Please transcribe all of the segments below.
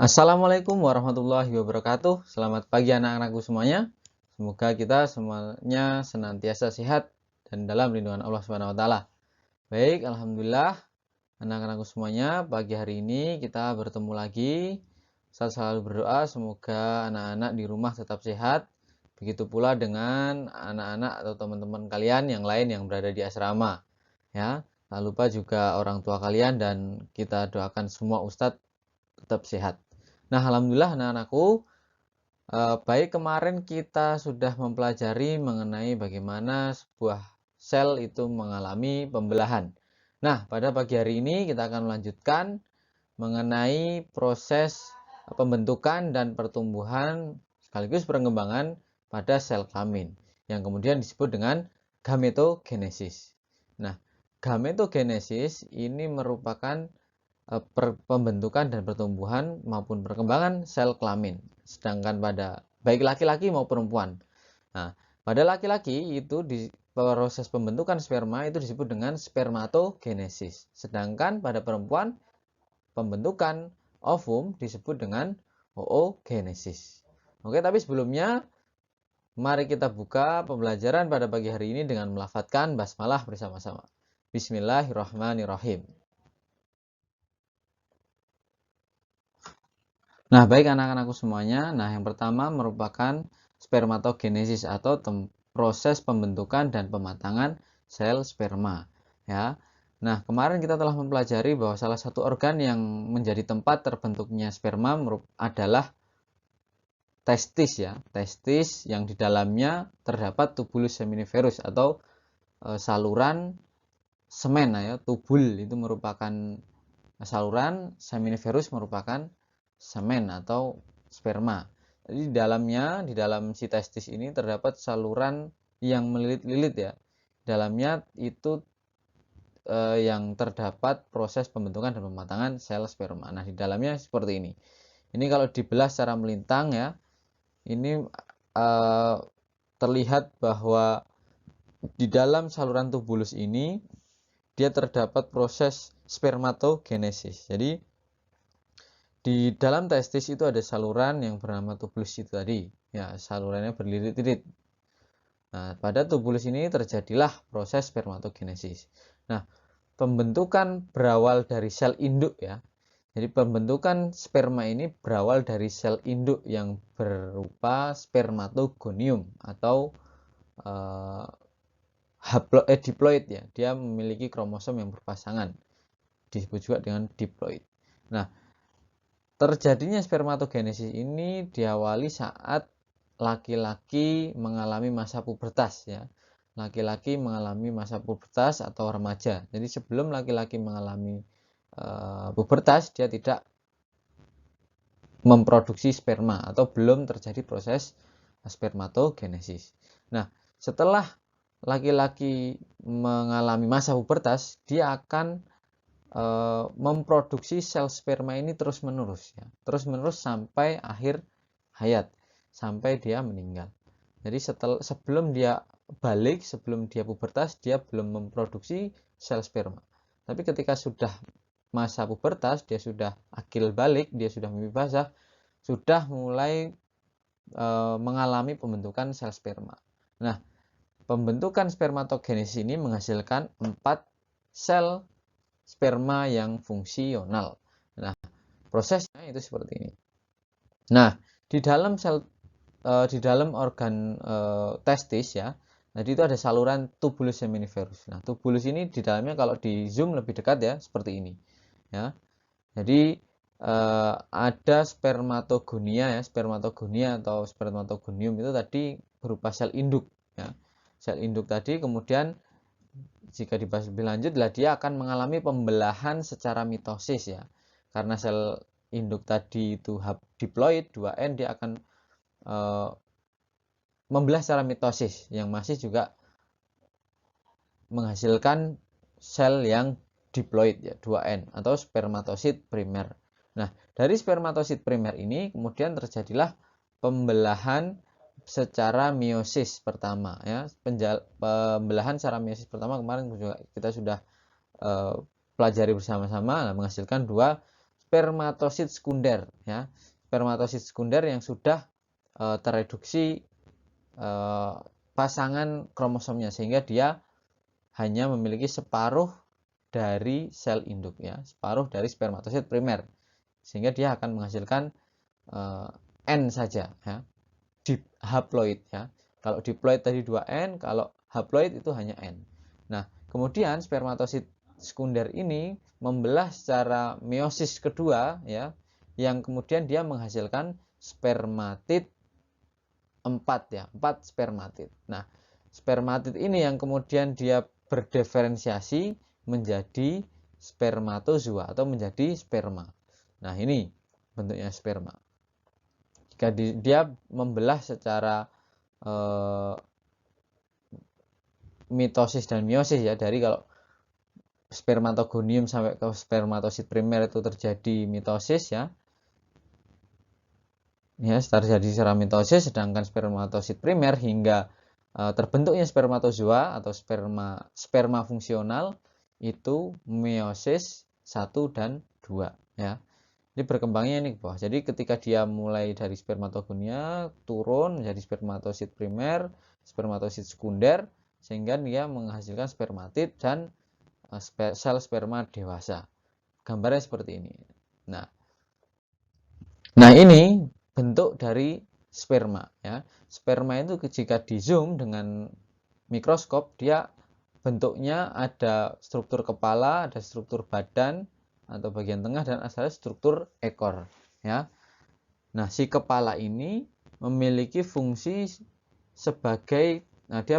Assalamualaikum warahmatullahi wabarakatuh. Selamat pagi anak-anakku semuanya. Semoga kita semuanya senantiasa sehat dan dalam lindungan Allah Subhanahu wa taala. Baik, alhamdulillah anak-anakku semuanya, pagi hari ini kita bertemu lagi. Saya selalu berdoa semoga anak-anak di rumah tetap sehat. Begitu pula dengan anak-anak atau teman-teman kalian yang lain yang berada di asrama. Ya, tak lupa juga orang tua kalian dan kita doakan semua ustadz tetap sehat. Nah, alhamdulillah anak-anakku, baik kemarin kita sudah mempelajari mengenai bagaimana sebuah sel itu mengalami pembelahan. Nah, pada pagi hari ini kita akan melanjutkan mengenai proses pembentukan dan pertumbuhan sekaligus perkembangan pada sel kelamin yang kemudian disebut dengan gametogenesis. Nah, gametogenesis ini merupakan pembentukan dan pertumbuhan maupun perkembangan sel kelamin. Sedangkan pada baik laki-laki maupun perempuan. Nah, pada laki-laki itu di proses pembentukan sperma itu disebut dengan spermatogenesis. Sedangkan pada perempuan pembentukan ovum disebut dengan oogenesis. Oke, tapi sebelumnya mari kita buka pembelajaran pada pagi hari ini dengan melafadzkan basmalah bersama-sama. Bismillahirrahmanirrahim. Nah, baik anak-anakku semuanya. Nah, yang pertama merupakan spermatogenesis atau proses pembentukan dan pematangan sel sperma, ya. Nah, kemarin kita telah mempelajari bahwa salah satu organ yang menjadi tempat terbentuknya sperma adalah testis, ya. Testis yang di dalamnya terdapat tubulus seminiferus atau saluran semen, ya. Tubul itu merupakan saluran, seminiferus merupakan semen atau sperma. Jadi di dalam si testis ini terdapat saluran yang melilit-lilit, ya. Dalamnya itu yang terdapat proses pembentukan dan pematangan sel sperma. Nah, di dalamnya seperti ini. Ini kalau dibelah secara melintang, ya, ini terlihat bahwa di dalam saluran tubulus ini dia terdapat proses spermatogenesis. Jadi di dalam testis itu ada saluran yang bernama tubulus itu tadi. Ya, salurannya berlilit-lilit. Nah, pada tubulus ini terjadilah proses spermatogenesis. Nah, pembentukan berawal dari sel induk, ya. Jadi pembentukan sperma ini berawal dari sel induk yang berupa spermatogonium atau diploid, ya. Dia memiliki kromosom yang berpasangan. Disebut juga dengan diploid. Nah, terjadinya spermatogenesis ini diawali saat laki-laki mengalami masa pubertas, ya. Laki-laki mengalami masa pubertas atau remaja. Jadi sebelum laki-laki mengalami pubertas, dia tidak memproduksi sperma atau belum terjadi proses spermatogenesis. Nah, setelah laki-laki mengalami masa pubertas, dia akan memproduksi sel sperma ini terus-menerus, ya. Terus-menerus sampai akhir hayat, sampai dia meninggal. Jadi sebelum dia balik, sebelum dia pubertas, dia belum memproduksi sel sperma. Tapi ketika sudah masa pubertas, dia sudah akil balik, dia sudah mimpi basah, sudah mulai mengalami pembentukan sel sperma. Nah, pembentukan spermatogenesis ini menghasilkan 4 sel sperma yang fungsional. Nah, prosesnya itu seperti ini. Nah, di dalam organ testis, ya. Jadi itu ada saluran tubulus seminiferus. Nah, tubulus ini di dalamnya kalau di zoom lebih dekat, ya, seperti ini, ya. Jadi ada spermatogonia, ya. Spermatogonia atau spermatogonium itu tadi berupa sel induk, ya. Sel induk tadi kemudian jika dibahas lebih lanjut, dia akan mengalami pembelahan secara mitosis, ya. Karena sel induk tadi itu diploid 2N, dia akan membelah secara mitosis yang masih juga menghasilkan sel yang diploid, ya, 2N atau spermatosit primer. Nah, dari spermatosit primer ini kemudian terjadilah pembelahan secara meiosis pertama, ya. Pembelahan secara meiosis pertama kemarin juga kita sudah pelajari bersama-sama, menghasilkan 2 spermatosit sekunder ya. Spermatosit sekunder yang sudah tereduksi pasangan kromosomnya sehingga dia hanya memiliki separuh dari sel induk ya, separuh dari spermatosit primer. Sehingga dia akan menghasilkan N saja ya. Haploid ya. Kalau diploid tadi 2N, kalau haploid itu hanya N. Nah, kemudian spermatosit sekunder ini membelah secara meiosis kedua ya, yang kemudian dia menghasilkan spermatid 4 ya, 4 spermatid. Nah, spermatid ini yang kemudian dia berdiferensiasi menjadi spermatozoa atau menjadi sperma. Nah, ini bentuknya sperma. Jika dia membelah secara mitosis dan meiosis ya, dari kalau spermatogonium sampai ke spermatosit primer itu terjadi mitosis ya. Ya, terjadi secara mitosis, sedangkan spermatosit primer hingga terbentuknya spermatozoa atau sperma fungsional itu meiosis 1 dan 2 ya. Ini berkembangnya ini ke bawah. Jadi ketika dia mulai dari spermatogonia turun menjadi spermatosit primer, spermatosit sekunder, sehingga dia menghasilkan spermatid dan sel sperma dewasa. Gambarnya seperti ini. Nah ini bentuk dari sperma ya. Sperma itu jika di zoom dengan mikroskop, dia bentuknya ada struktur kepala, ada struktur badan atau bagian tengah, dan ada struktur ekor ya. Nah, si kepala ini memiliki fungsi sebagai dia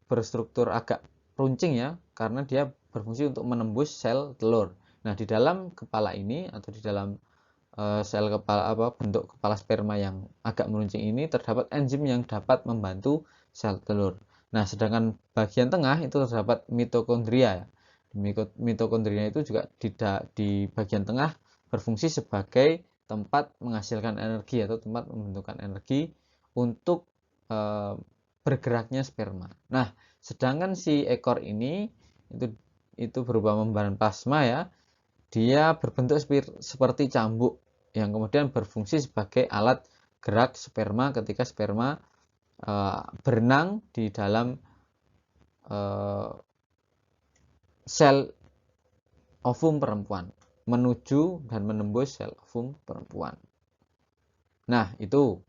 berstruktur agak runcing ya, karena dia berfungsi untuk menembus sel telur. Nah, di dalam kepala ini atau di dalam sel kepala bentuk kepala sperma yang agak meruncing ini terdapat enzim yang dapat membantu sel telur. Nah, sedangkan bagian tengah itu terdapat mitokondria ya. Mitokondria itu juga di bagian tengah berfungsi sebagai tempat menghasilkan energi atau tempat membentukkan energi untuk bergeraknya sperma. Nah, sedangkan si ekor ini itu berupa membran plasma ya. Dia berbentuk seperti cambuk yang kemudian berfungsi sebagai alat gerak sperma ketika sperma berenang di dalam sel ovum perempuan menuju dan menembus sel ovum perempuan. Nah, itu.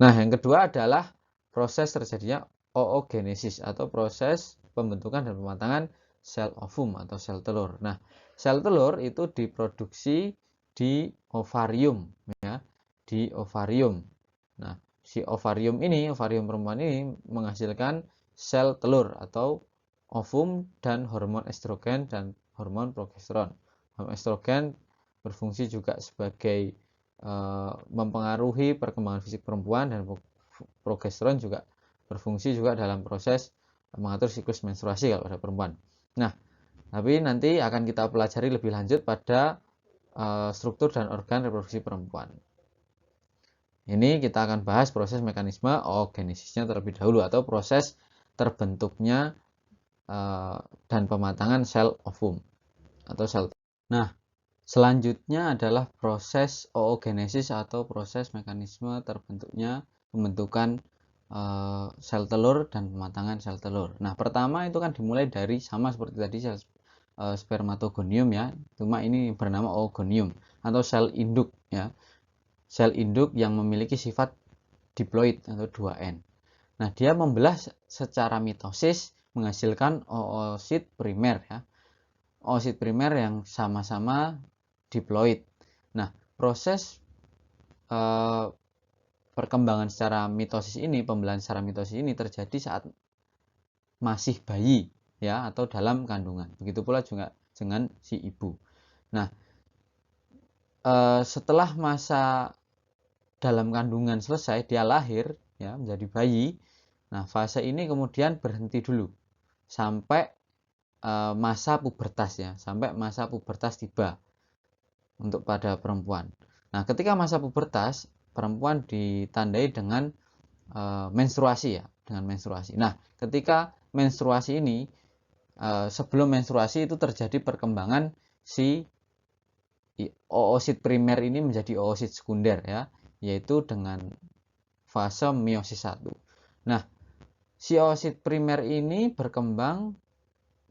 Nah, yang kedua adalah proses terjadinya oogenesis atau proses pembentukan dan pematangan sel ovum atau sel telur. Nah, sel telur itu diproduksi di ovarium ya, di ovarium. Nah, si ovarium perempuan ini menghasilkan sel telur atau ovum dan hormon estrogen dan hormon progesteron. Hormon estrogen berfungsi juga sebagai mempengaruhi perkembangan fisik perempuan, dan progesteron juga berfungsi juga dalam proses mengatur siklus menstruasi kalau pada perempuan. Nah, tapi nanti akan kita pelajari lebih lanjut pada struktur dan organ reproduksi perempuan. Ini kita akan bahas proses mekanisme oogenesisnya terlebih dahulu atau proses terbentuknya dan pematangan sel ovum atau sel. Nah, selanjutnya adalah proses oogenesis atau proses mekanisme terbentuknya pembentukan sel telur dan pematangan sel telur. Nah, pertama itu kan dimulai dari sama seperti tadi sel spermatogonium ya, cuma ini bernama oogonium atau sel induk ya. Sel induk yang memiliki sifat diploid atau 2N. Nah, dia membelah secara mitosis menghasilkan oosit primer ya. Oosit primer yang sama-sama diploid. Nah, proses perkembangan secara mitosis ini, pembelahan secara mitosis ini terjadi saat masih bayi ya atau dalam kandungan. Begitu pula juga dengan si ibu. Nah, setelah masa dalam kandungan selesai, dia lahir ya menjadi bayi. Nah, fase ini kemudian berhenti dulu sampai masa pubertas ya, sampai masa pubertas tiba untuk pada perempuan. Nah, ketika masa pubertas, perempuan ditandai dengan menstruasi ya, dengan menstruasi. Nah, ketika menstruasi ini sebelum menstruasi itu terjadi perkembangan si oosit primer ini menjadi oosit sekunder ya, yaitu dengan fase meiosis 1. Nah, si oosit primer ini berkembang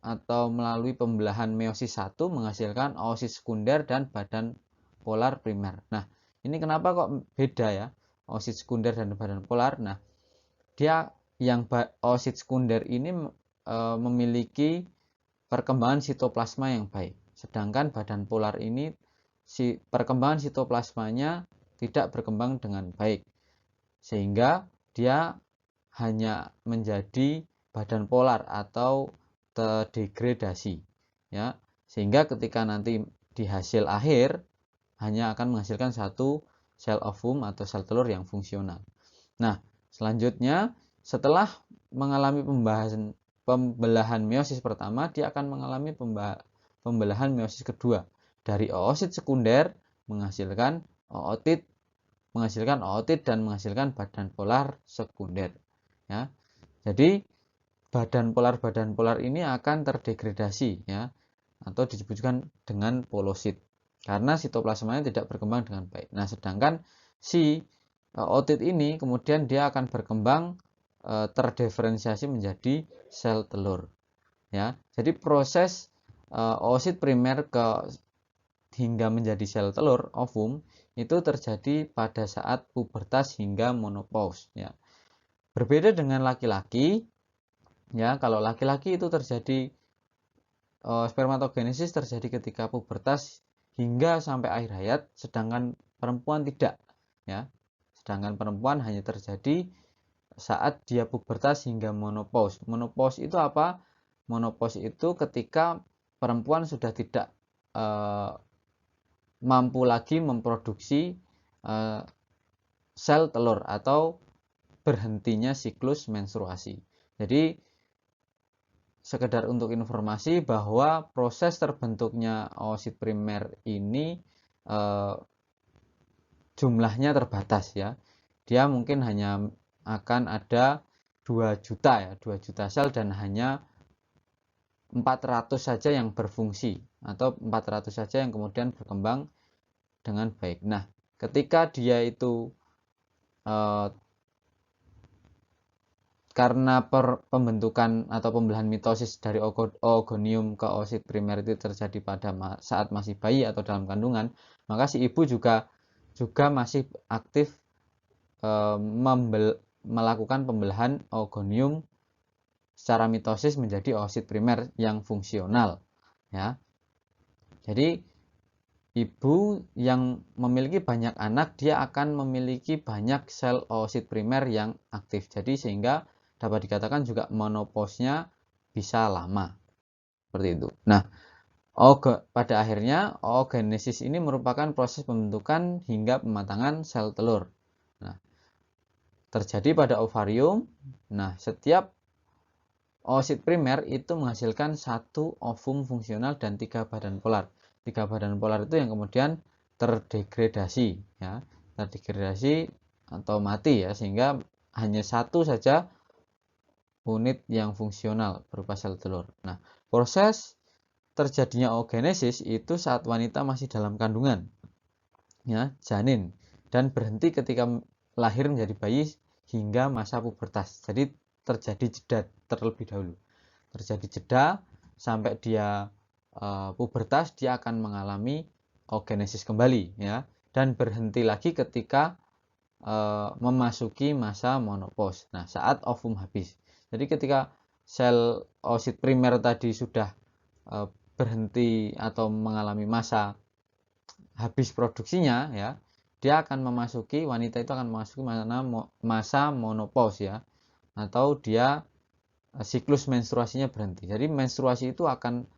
atau melalui pembelahan meiosis 1 menghasilkan oosit sekunder dan badan polar primer. Nah, ini kenapa kok beda ya? Oosit sekunder dan badan polar. Nah, dia yang oosit sekunder ini memiliki perkembangan sitoplasma yang baik. Sedangkan badan polar ini perkembangan sitoplasmanya tidak berkembang dengan baik. Sehingga dia hanya menjadi badan polar atau terdegradasi ya, sehingga ketika nanti di hasil akhir hanya akan menghasilkan satu sel ovum atau sel telur yang fungsional. Nah, selanjutnya setelah mengalami pembelahan meiosis pertama, dia akan mengalami pembelahan meiosis kedua dari oosit sekunder menghasilkan ootit dan menghasilkan badan polar sekunder ya. Jadi badan polar ini akan terdegradasi ya, atau disebutkan dengan polosit karena sitoplasmanya tidak berkembang dengan baik. Nah, sedangkan si ootit ini kemudian dia akan berkembang terdiferensiasi menjadi sel telur ya. Jadi proses oosit primer hingga menjadi sel telur ovum itu terjadi pada saat pubertas hingga menopause ya. Berbeda dengan laki-laki ya, kalau laki-laki itu terjadi spermatogenesis terjadi ketika pubertas hingga sampai akhir hayat, sedangkan perempuan tidak ya. Sedangkan perempuan hanya terjadi saat dia pubertas hingga menopause. Menopause itu apa? Menopause itu ketika perempuan sudah tidak mampu lagi memproduksi sel telur atau berhentinya siklus menstruasi. Jadi sekedar untuk informasi bahwa proses terbentuknya oosit primer ini jumlahnya terbatas ya. Dia mungkin hanya akan ada 2 juta ya, 2 juta sel dan hanya 400 saja yang berfungsi atau 400 saja yang kemudian berkembang dengan baik. Nah, ketika dia itu karena pembentukan atau pembelahan mitosis dari oogonium ke oosit primer itu terjadi pada saat masih bayi atau dalam kandungan, maka si ibu juga masih aktif melakukan pembelahan oogonium secara mitosis menjadi oosit primer yang fungsional ya. Jadi ibu yang memiliki banyak anak, dia akan memiliki banyak sel oosit primer yang aktif. Jadi sehingga dapat dikatakan juga menopause-nya bisa lama. Seperti itu. Nah, pada akhirnya oogenesis ini merupakan proses pembentukan hingga pematangan sel telur. Nah, terjadi pada ovarium. Nah, setiap oosit primer itu menghasilkan satu ovum fungsional dan 3 badan polar. 3 badan polar itu yang kemudian terdegradasi ya, terdegradasi atau mati ya, sehingga hanya satu saja unit yang fungsional berupa sel telur. Nah, proses terjadinya oogenesis itu saat wanita masih dalam kandungan ya, janin, dan berhenti ketika lahir menjadi bayi hingga masa pubertas. Jadi terjadi jeda terlebih dahulu. Terjadi jeda sampai dia pubertas, dia akan mengalami oogenesis kembali ya, dan berhenti lagi ketika memasuki masa menopause. Nah, saat ovum habis. Jadi ketika sel oosit primer tadi sudah berhenti atau mengalami masa habis produksinya ya, dia akan memasuki, wanita itu akan memasuki masa menopause ya, atau dia siklus menstruasinya berhenti. Jadi menstruasi itu akan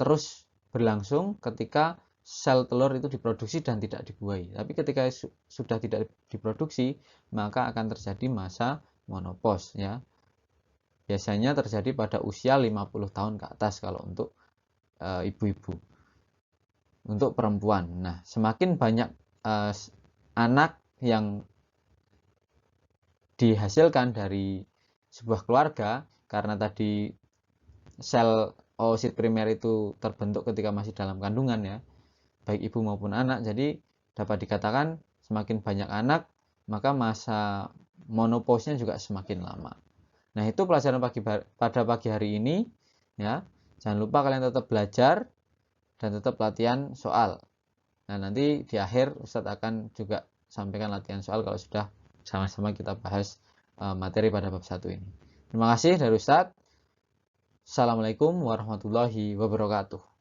terus berlangsung ketika sel telur itu diproduksi dan tidak dibuahi. Tapi ketika sudah tidak diproduksi, maka akan terjadi masa menopause ya. Biasanya terjadi pada usia 50 tahun ke atas kalau untuk ibu-ibu. Untuk perempuan. Nah, semakin banyak anak yang dihasilkan dari sebuah keluarga, karena tadi sel oosit primer itu terbentuk ketika masih dalam kandungan ya. baik ibu maupun anak. Jadi dapat dikatakan semakin banyak anak, maka masa monopausnya juga semakin lama. Nah, itu pelajaran pada pagi hari ini ya. Jangan lupa kalian tetap belajar dan tetap latihan soal. Nah, nanti di akhir Ustadz akan juga sampaikan latihan soal kalau sudah sama-sama kita bahas materi pada bab 1 ini. Terima kasih dari Ustadz. Assalamualaikum warahmatullahi wabarakatuh.